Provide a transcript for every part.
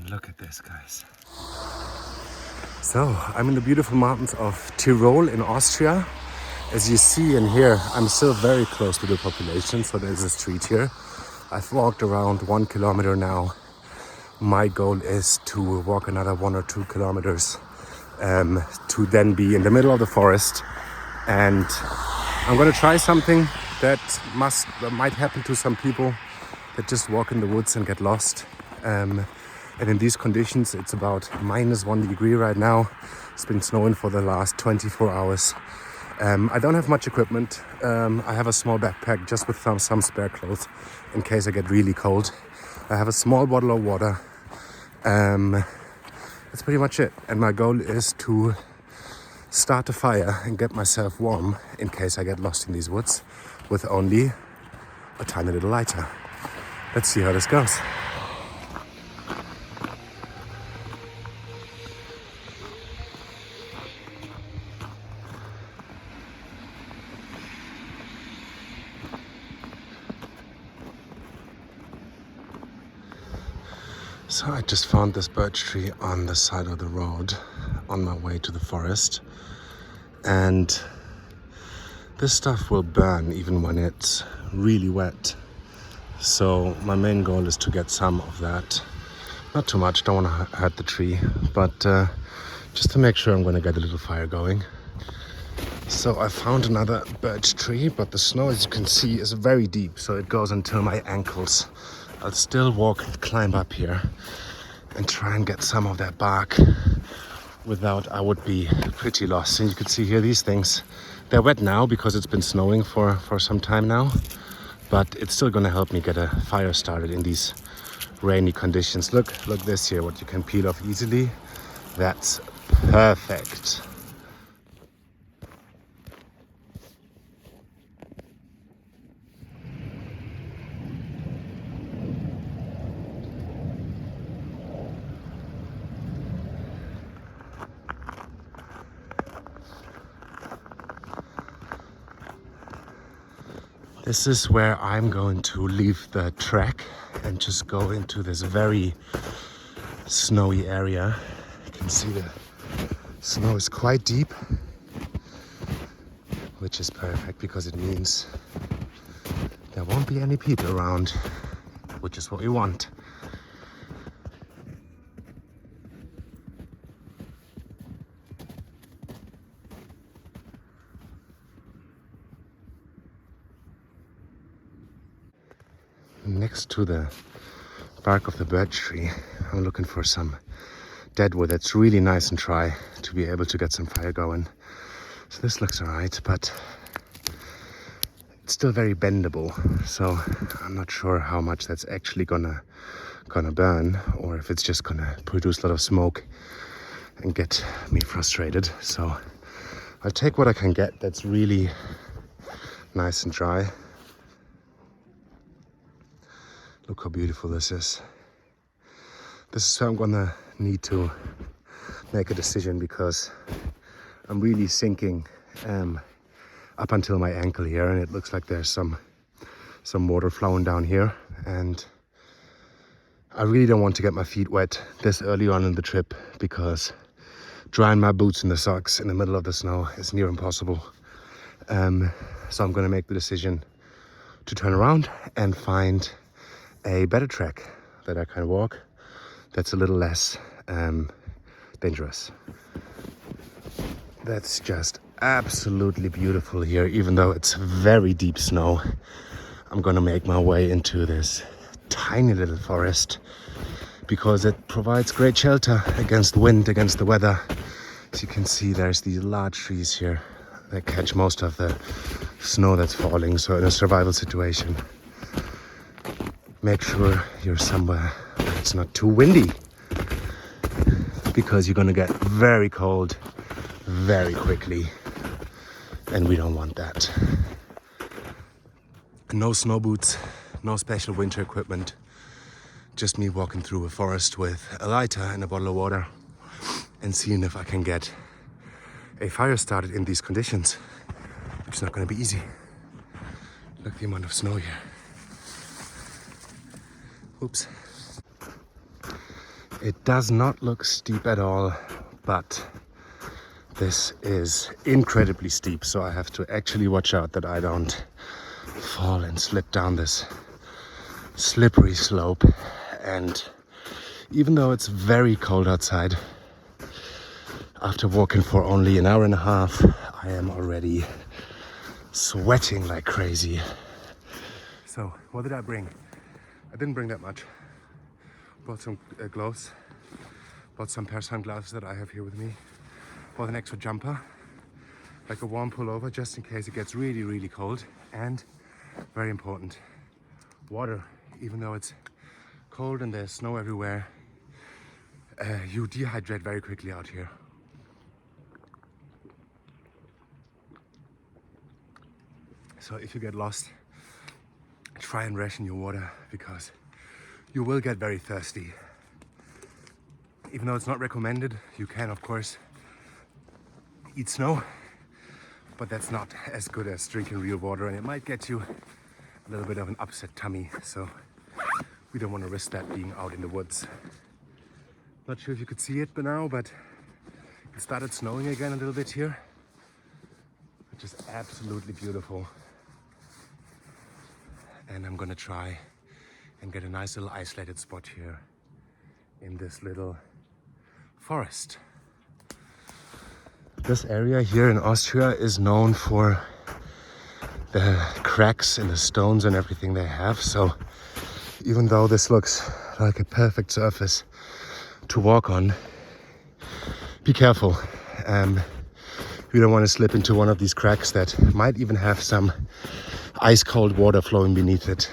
Look at this, guys. So, I'm in the beautiful mountains of Tyrol in Austria. As you see and hear, I'm still very close to the population, so there's a street here. I've walked around 1 kilometer now. My goal is to walk another 1 or 2 kilometers to then be in the middle of the forest. And I'm gonna try something that might happen to some people that just walk in the woods and get lost. And in these conditions, it's about -1 degree right now. It's been snowing for the last 24 hours. I don't have much equipment. I have a small backpack just with some spare clothes in case I get really cold. I have a small bottle of water. That's pretty much it. And my goal is to start a fire and get myself warm in case I get lost in these woods with only a tiny little lighter. Let's see how this goes. So I just found this birch tree on the side of the road on my way to the forest, and this stuff will burn even when it's really wet. So my main goal is to get some of that. Not too much, don't want to hurt the tree, but just to make sure I'm going to get a little fire going. So I found another birch tree, but the snow, as you can see, is very deep, so it goes until my ankles. I'll still walk and climb up here and try and get some of that bark. Without, I would be pretty lost. And you can see here these things, they're wet now because it's been snowing for some time now, but it's still going to help me get a fire started in these rainy conditions. Look this here, what you can peel off easily. That's perfect. This is where I'm going to leave the track and just go into this very snowy area. You can see the snow is quite deep, which is perfect because it means there won't be any people around, which is what we want. Next to the bark of the birch tree, I'm looking for some dead wood that's really nice and dry to be able to get some fire going. So this looks alright, but it's still very bendable, so I'm not sure how much that's actually gonna burn, or if it's just gonna produce a lot of smoke and get me frustrated. So I'll take what I can get that's really nice and dry. Look how beautiful this is. This is where I'm gonna need to make a decision because I'm really sinking up until my ankle here, and it looks like there's some water flowing down here, and I really don't want to get my feet wet this early on in the trip because drying my boots and the socks in the middle of the snow is near impossible. So I'm gonna make the decision to turn around and find a better track that I can walk that's a little less dangerous. That's just absolutely beautiful here, even though it's very deep snow. I'm gonna make my way into this tiny little forest because it provides great shelter against wind, against the weather. As you can see, there's these large trees here that catch most of the snow that's falling. So in a survival situation, make sure you're somewhere where it's not too windy, because you're gonna get very cold very quickly, and we don't want that. No snow boots, no special winter equipment, just me walking through a forest with a lighter and a bottle of water and seeing if I can get a fire started in these conditions, which is not gonna be easy. Look at the amount of snow here. Oops. It does not look steep at all, but this is incredibly steep, so I have to actually watch out that I don't fall and slip down this slippery slope. And even though it's very cold outside, after walking for only an hour and a half, I am already sweating like crazy. So what did I bring? I didn't bring that much. Bought some gloves, bought some pair of sunglasses that I have here with me, bought an extra jumper, like a warm pullover just in case it gets really, really cold, and very important, water. Even though it's cold and there's snow everywhere, you dehydrate very quickly out here. So if you get lost, try and ration your water, because you will get very thirsty. Even though it's not recommended, you can of course eat snow, but that's not as good as drinking real water, and it might get you a little bit of an upset tummy, so we don't want to risk that being out in the woods. Not sure if you could see it by now, but it started snowing again a little bit here, which is absolutely beautiful. And I'm gonna try and get a nice little isolated spot here in this little forest. This area here in Austria is known for the cracks in the stones and everything they have. So even though this looks like a perfect surface to walk on, be careful. You don't want to slip into one of these cracks that might even have some ice cold water flowing beneath it.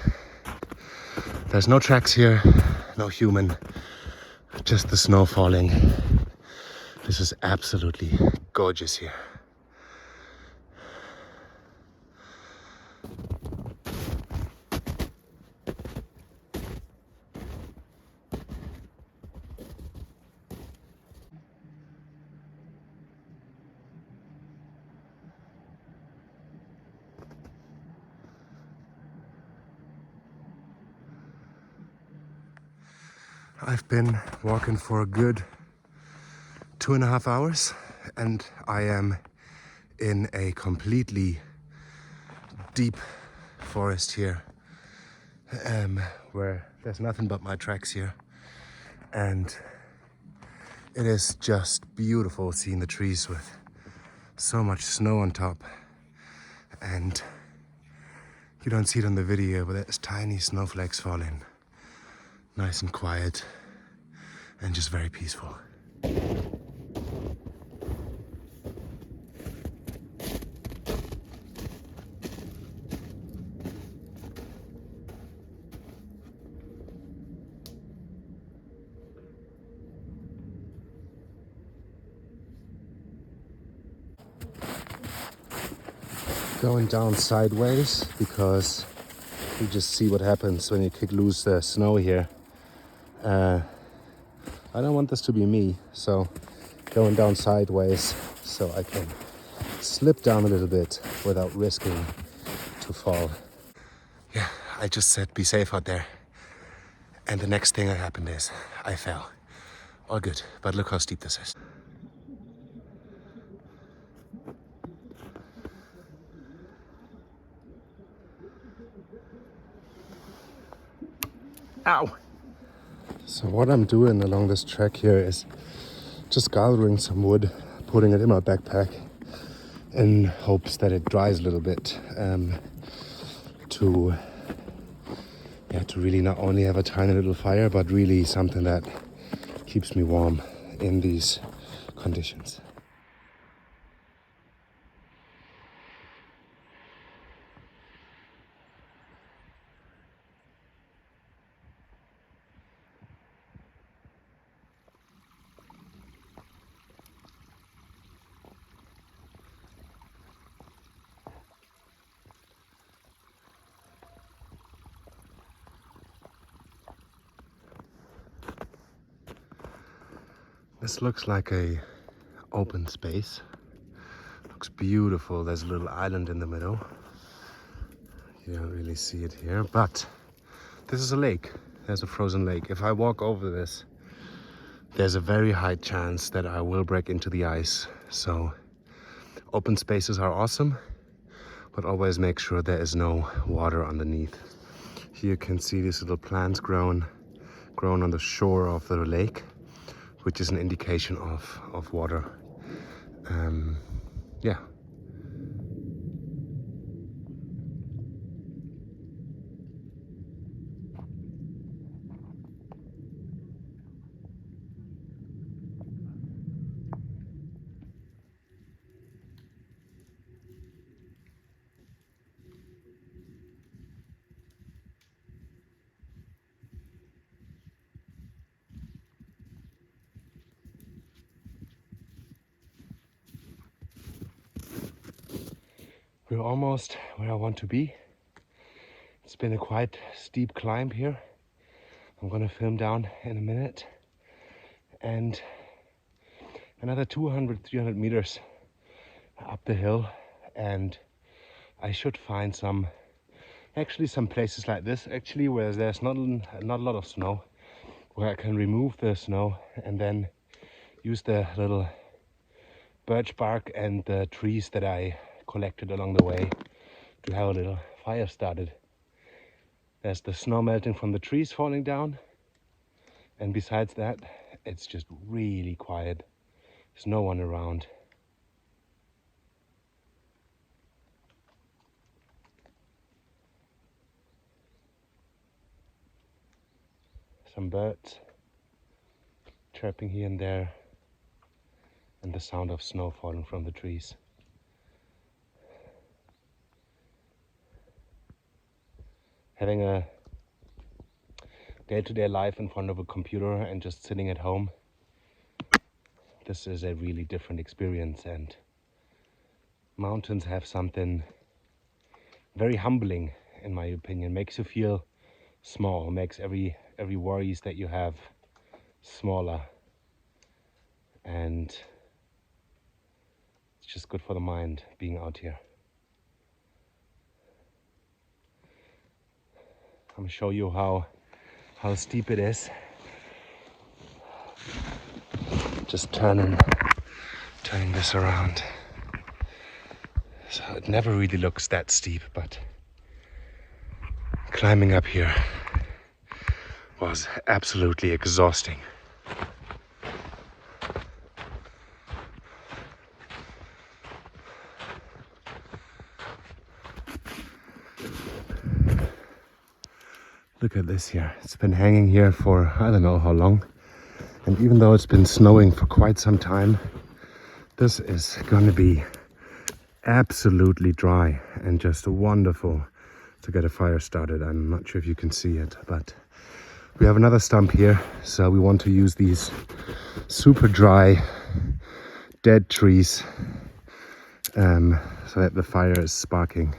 There's no tracks here, no human, just the snow falling. This is absolutely gorgeous here. I've been walking for a good 2.5 hours, and I am in a completely deep forest here, where there's nothing but my tracks here, and it is just beautiful seeing the trees with so much snow on top. And you don't see it on the video, but there's tiny snowflakes falling, nice and quiet and just very peaceful. Going down sideways because you just see what happens when you kick loose the snow here. I don't want this to be me, so going down sideways so I can slip down a little bit without risking to fall. Yeah, I just said be safe out there, and the next thing that happened is I fell. All good, but look how steep this is. Ow! So what I'm doing along this track here is just gathering some wood, putting it in my backpack in hopes that it dries a little bit, to really not only have a tiny little fire, but really something that keeps me warm in these conditions. This looks like a open space. Looks beautiful. There's a little island in the middle. You don't really see it here, but this is a lake. There's a frozen lake. If I walk over this, there's a very high chance that I will break into the ice. So open spaces are awesome, but always make sure there is no water underneath. Here you can see these little plants grown on the shore of the lake, which is an indication of water. Yeah. We're almost where I want to be. It's been a quite steep climb here. I'm gonna film down in a minute. And another 200-300 meters up the hill. And I should find some places like this actually where there's not a lot of snow, where I can remove the snow and then use the little birch bark and the trees that I collected along the way to have a little fire started. There's the snow melting from the trees falling down, and besides that it's just really quiet. There's no one around. Some birds chirping here and there, and the sound of snow falling from the trees. Having a day-to-day life in front of a computer and just sitting at home, this is a really different experience, and mountains have something very humbling, in my opinion. Makes you feel small, makes every worries that you have smaller, and it's just good for the mind being out here. I'm gonna show you how steep it is. Just turning this around. So it never really looks that steep, but climbing up here was absolutely exhausting. Look at this here. It's been hanging here for I don't know how long. And even though it's been snowing for quite some time, this is gonna be absolutely dry and just wonderful to get a fire started. I'm not sure if you can see it, but we have another stump here. So we want to use these super dry, dead trees so that the fire is sparking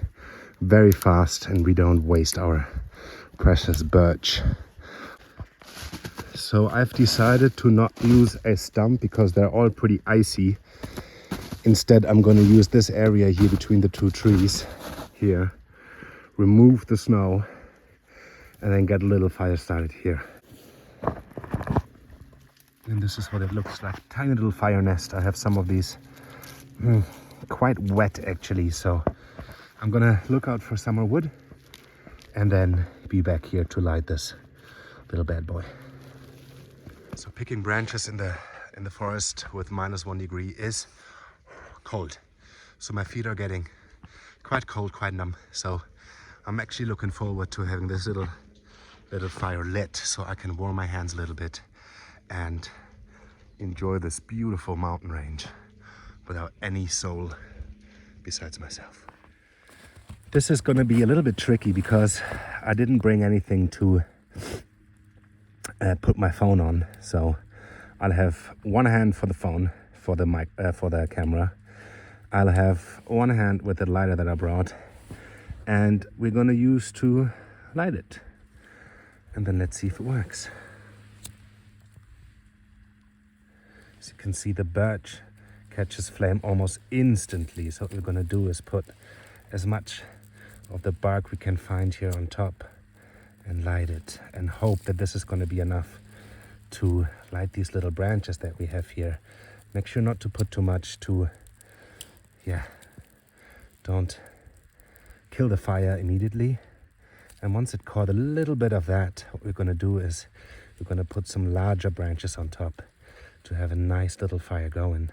very fast and we don't waste our precious birch. So I've decided to not use a stump because they're all pretty icy. Instead, I'm going to use this area here between the two trees here, remove the snow, and then get a little fire started here. And this is what it looks like. Tiny little fire nest. I have some of these quite wet actually, so I'm gonna look out for some more wood and then be back here to light this little bad boy. So picking branches in the forest with -1 degree is cold. So my feet are getting quite cold, quite numb. So I'm actually looking forward to having this little fire lit so I can warm my hands a little bit and enjoy this beautiful mountain range without any soul besides myself. This is gonna be a little bit tricky because I didn't bring anything to put my phone on. So I'll have one hand for the phone, for the mic, for the camera. I'll have one hand with the lighter that I brought, and we're gonna use to light it. And then let's see if it works. As you can see, the birch catches flame almost instantly. So what we're gonna do is put as much of the bark we can find here on top and light it and hope that this is going to be enough to light these little branches that we have here. Make sure not to put too much to, don't kill the fire immediately. And once it caught a little bit of that, what we're going to do is we're going to put some larger branches on top to have a nice little fire going.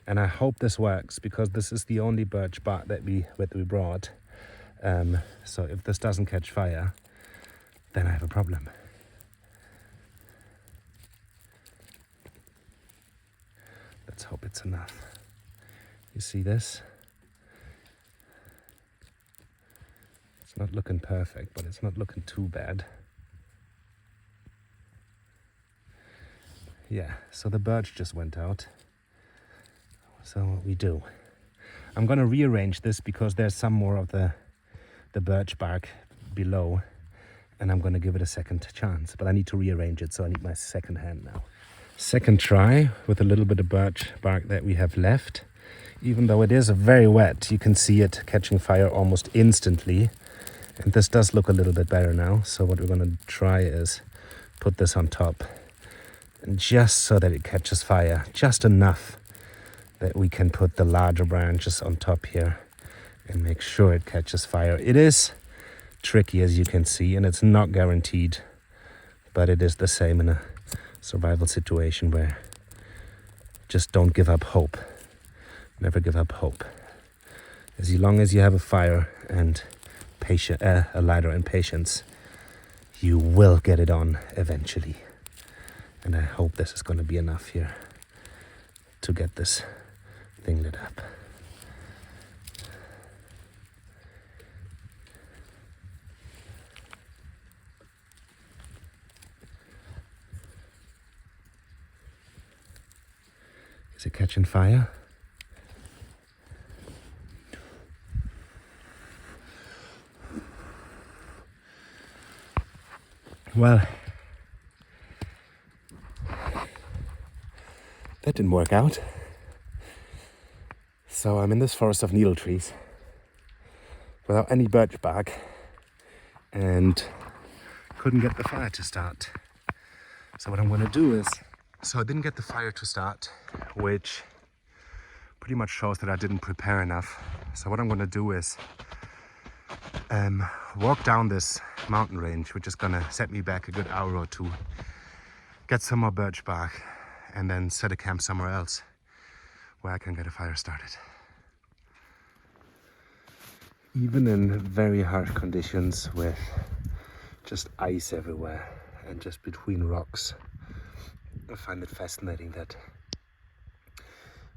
And I hope this works, because this is the only birch bark that we brought. So if this doesn't catch fire, then I have a problem. Let's hope it's enough. You see this? It's not looking perfect, but it's not looking too bad. Yeah, so the birch just went out. So what we do, I'm gonna rearrange this because there's some more of the birch bark below, and I'm gonna give it a second chance, but I need to rearrange it, so I need my second hand now. Second try with a little bit of birch bark that we have left. Even though it is very wet, you can see it catching fire almost instantly. And this does look a little bit better now. So what we're gonna try is put this on top, and just so that it catches fire, just enough that we can put the larger branches on top here and make sure it catches fire. It is tricky, as you can see, and it's not guaranteed, but it is the same in a survival situation where just don't give up hope. Never give up hope. As long as you have a fire and a lighter and patience, you will get it on eventually. And I hope this is going to be enough here to get this thing lit up. Is it catching fire? Well, that didn't work out. So I'm in this forest of needle trees without any birch bark and couldn't get the fire to start. So what I'm going to do is, so I didn't get the fire to start, which pretty much shows that I didn't prepare enough. So what I'm going to do is walk down this mountain range, which is going to set me back a good hour or two, get some more birch bark, and then set a camp somewhere else where I can get a fire started. Even in very harsh conditions with just ice everywhere and just between rocks, I find it fascinating that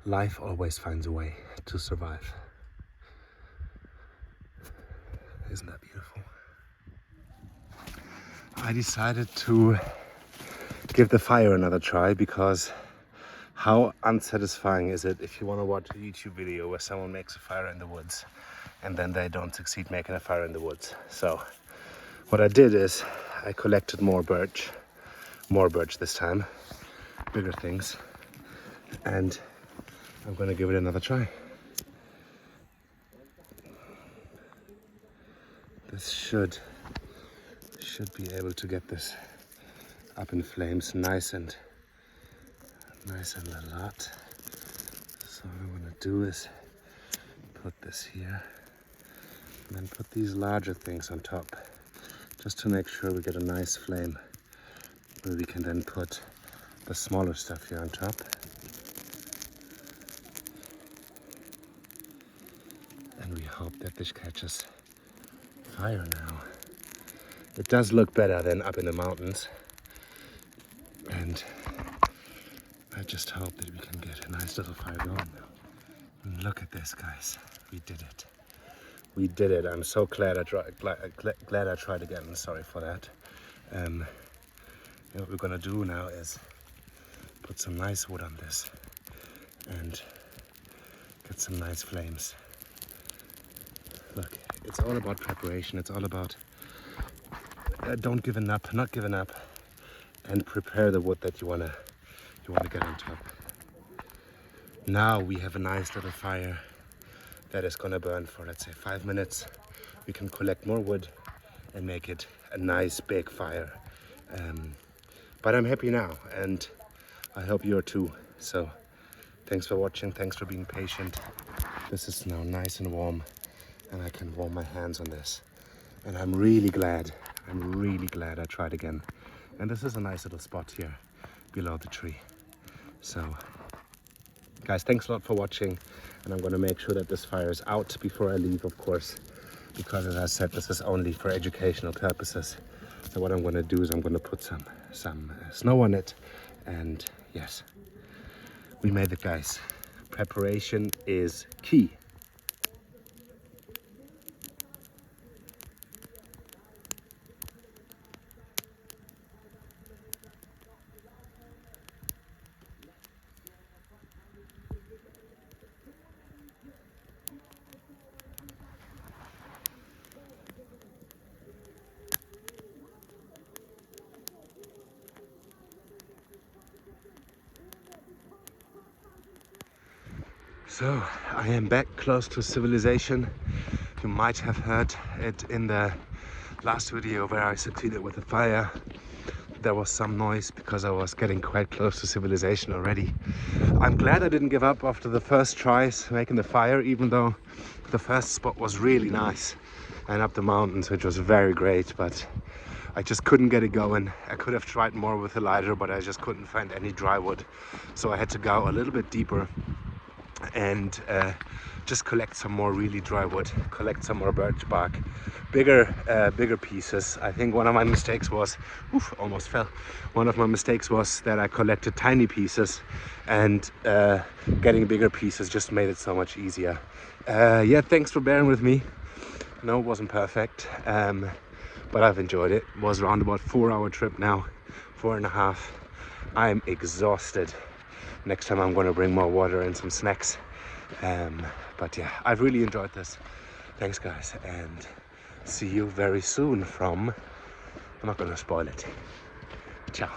life always finds a way to survive. Isn't that beautiful? I decided to give the fire another try, because how unsatisfying is it if you want to watch a YouTube video where someone makes a fire in the woods and then they don't succeed making a fire in the woods. So what I did is I collected more birch this time, bigger things, and I'm gonna give it another try. This should be able to get this up in flames nice and a lot. So what I'm gonna do is put this here and then put these larger things on top, just to make sure we get a nice flame where we can then put the smaller stuff here on top. And we hope that this catches fire now. It does look better than up in the mountains, and I just hope that we can get a nice little fire going now. And look at this, guys. We did it. We did it. I'm so glad I tried again. Sorry for that. What we're gonna do now is put some nice wood on this and get some nice flames. Look, it's all about preparation. It's all about not giving up, and prepare the wood that you wanna get on top. Now we have a nice little fire that is gonna burn for, let's say, 5 minutes. We can collect more wood and make it a nice big fire But I'm happy now, and I hope you are too. So thanks for watching, thanks for being patient. This is now nice and warm, and I can warm my hands on this. And I'm really glad I tried again. And this is a nice little spot here below the tree. So guys, thanks a lot for watching, and I'm going to make sure that this fire is out before I leave, of course, because as I said, this is only for educational purposes. So what I'm going to do is I'm going to put some snow on it, and yes, we made it, guys. Preparation is key. So I am back close to civilization. You might have heard it in the last video where I succeeded with the fire. There was some noise because I was getting quite close to civilization already. I'm glad I didn't give up after the first tries making the fire, even though the first spot was really nice and up the mountains, which was very great, but I just couldn't get it going. I could have tried more with the lighter, but I just couldn't find any dry wood. So I had to go a little bit deeper and just collect some more really dry wood, collect some more birch bark, bigger pieces. I think one of my mistakes was, almost fell. One of my mistakes was that I collected tiny pieces, and getting bigger pieces just made it so much easier. Yeah, thanks for bearing with me. No, it wasn't perfect, but I've enjoyed it. It was around about 4-hour trip now, 4.5. I'm exhausted. Next time I'm going to bring more water and some snacks. But yeah, I've really enjoyed this. Thanks guys, and see you very soon from, I'm not going to spoil it. Ciao.